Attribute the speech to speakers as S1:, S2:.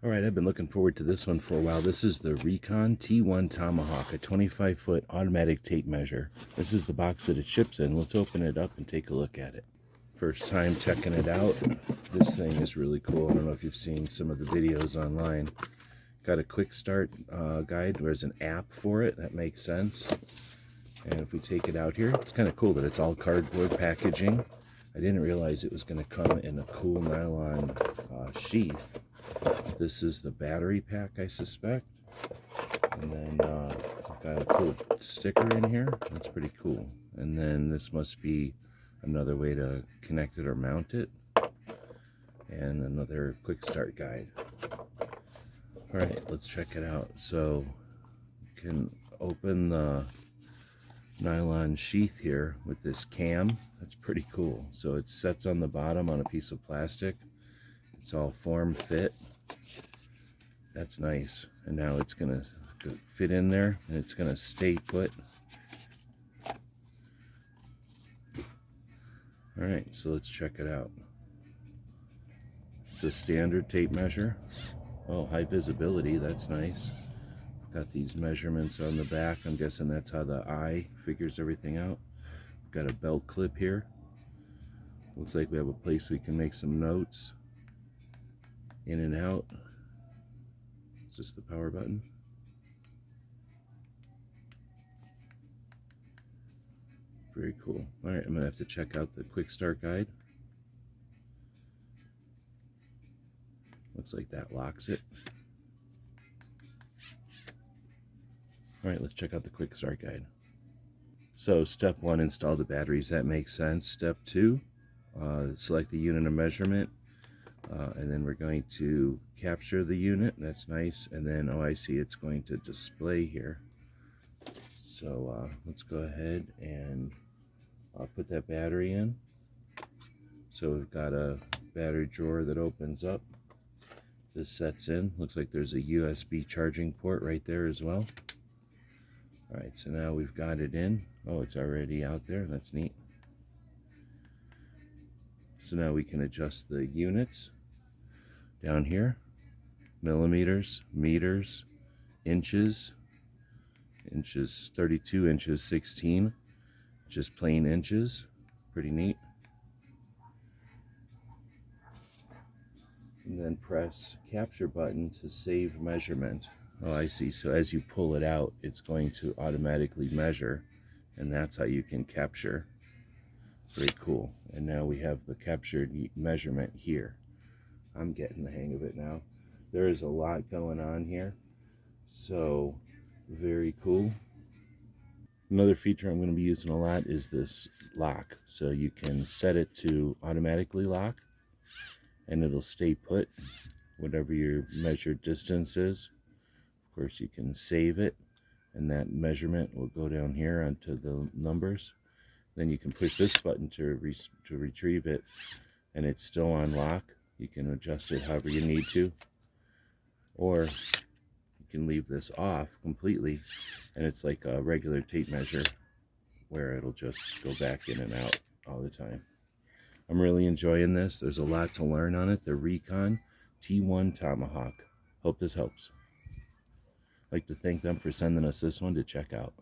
S1: Alright, I've been looking forward to this one for a while. This is the REEKON T1 Tomahawk, a 25-foot automatic tape measure. This is the box that it ships in. Let's open it up and take a look at it. First time checking it out. This thing is really cool. I don't know if you've seen some of the videos online. Got a quick start guide. There's an app for it. That makes sense. And if we take it out here, it's kind of cool that it's all cardboard packaging. I didn't realize it was going to come in a cool nylon sheath. This is the battery pack, I suspect. And then I've got a cool sticker in here. That's pretty cool. And then this must be another way to connect it or mount it. And another quick start guide. Alright, let's check it out. So you can open the nylon sheath here with this cam. That's pretty cool. So it sets on the bottom on a piece of plastic. It's all form fit. That's nice. And now it's gonna fit in there and it's gonna stay put. Alright, so let's check it out. It's a standard tape measure. Oh, high visibility, that's nice. Got these measurements on the back. I'm guessing that's how the eye figures everything out. Got a belt clip here. Looks like we have a place we can make some notes. In and out. Is this the power button? Very cool. Alright, I'm going to have to check out the quick start guide. Looks like that locks it. Alright, let's check out the quick start guide. So step 1, install the batteries. That makes sense. Step 2, select the unit of measurement. And then we're going to capture the unit. That's nice. And then, oh, I see, it's going to display here. So let's go ahead and put that battery in. So we've got a battery drawer that opens up. This sets in. Looks like there's a USB charging port right there as well. Alright, so now we've got it in. Oh, it's already out there. That's neat. So now we can adjust the units down here. Millimeters, meters, inches. Inches 32, inches 16. Just plain inches. Pretty neat. And then press capture button to save measurement. Oh, I see. So as you pull it out, it's going to automatically measure, and that's how you can capture. Very cool. And now we have the captured measurement here. I'm getting the hang of it now. There is a lot going on here. So very cool. Another feature I'm going to be using a lot is this lock. So you can set it to automatically lock and it'll stay put, whatever your measured distance is. Of course, you can save it and that measurement will go down here onto the numbers. Then you can push this button to retrieve it, and it's still on lock. You can adjust it however you need to, or you can leave this off completely, and it's like a regular tape measure where it'll just go back in and out all the time. I'm really enjoying this. There's a lot to learn on it. The REEKON T1 Tomahawk. Hope this helps. I'd like to thank them for sending us this one to check out.